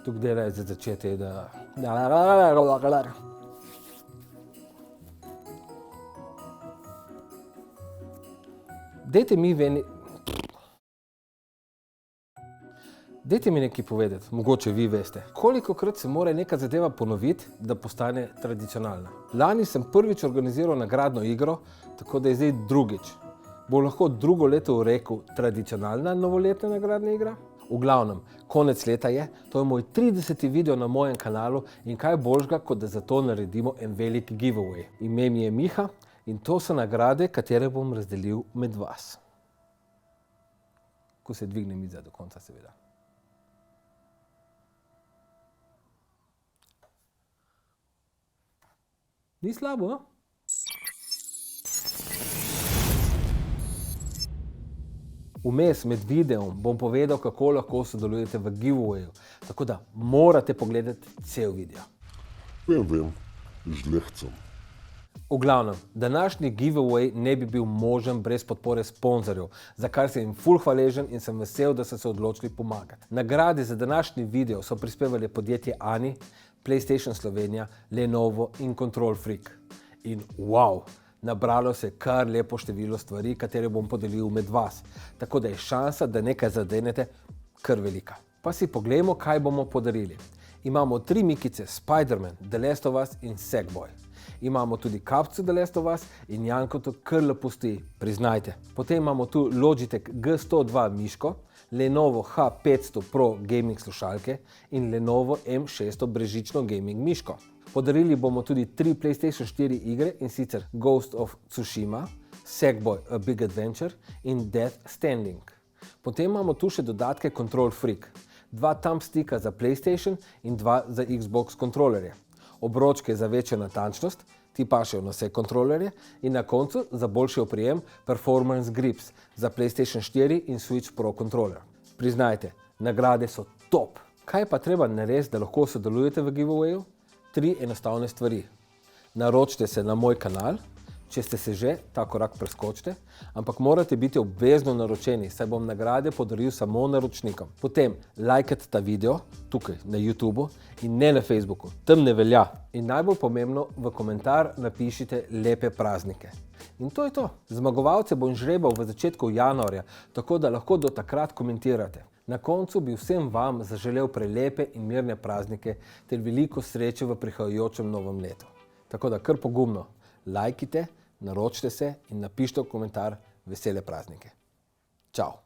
Tukaj delaj za začeti, da... Dajte mi nekaj povedati, mogoče vi veste, kolikokrat se mora neka zadeva ponoviti, da postane tradicionalna. Lani sem prvič organiziral nagradno igro, tako da je zdaj drugič. Bo lahko drugo leto rekel tradicionalna novoletna nagradna igra? V glavnem, konec leta je, to je moj 30. video na mojem kanalu in kaj boljšega, kot da za to naredimo en velik giveaway. Ime mi je Miha in to so nagrade, katere bom razdelil med vas. Ko se dvigne miza do konca, seveda. Ni slabo, no? Vmes med videom bom povedal, kako lahko sodelujete v giveawayu, tako da morate pogledati cel video. Vem, žlehcem. V glavnem, današnji giveaway ne bi bil možen brez podpore sponzorjev, za kar sem jim ful hvaležen in sem vesel, da so se odločili pomagati. Nagrade za današnji video so prispevali podjetje Ani, PlayStation Slovenija, Lenovo in Control Freak. In wow! Nabralo se je kar lepo število stvari, katere bom podelil med vas. Tako da je šansa, da nekaj zadenete, kar velika. Pa si poglejmo, kaj bomo podarili. Imamo 3 mikice Spider-Man, The Last of Us in Sackboy. Imamo tudi kapco The Last of Us in Janko to kar lepo stoji, priznajte. Potem imamo tu Logitech G102 miško, Lenovo H500 Pro gaming slušalke in Lenovo M600 brezžično gaming miško. Podarili bomo tudi 3 PlayStation 4 igre in sicer Ghost of Tsushima, Sackboy A Big Adventure in Death Stranding. Potem imamo tu še dodatke Control Freak, 2 thumbsticka za PlayStation in 2 za Xbox kontrolerje. Obročke za večjo natančnost, ti pašejo na vse kontrolerje in na koncu za boljši oprijem Performance Grips za PlayStation 4 in Switch Pro kontroler. Priznajte, nagrade so top! Kaj pa treba narediti, da lahko sodelujete v giveawayu? 3 enostavne stvari. Naročite se na moj kanal, če ste se že, ta korak preskočite, ampak morate biti obvezno naročeni, saj bom nagrade podaril samo naročnikom. Potem lajkajte ta video, tukaj na YouTubu in ne na Facebooku, tam ne velja. In najbolj pomembno, v komentar napišite lepe praznike. In to je to. Zmagovalce bom žrebal v začetku januarja, tako da lahko do takrat komentirate. Na koncu bi vsem vam zaželel prelepe in mirne praznike ter veliko sreče v prihajajočem novem letu. Tako da kar pogumno, lajkite, naročite se in napišite v komentar vesele praznike. Čau!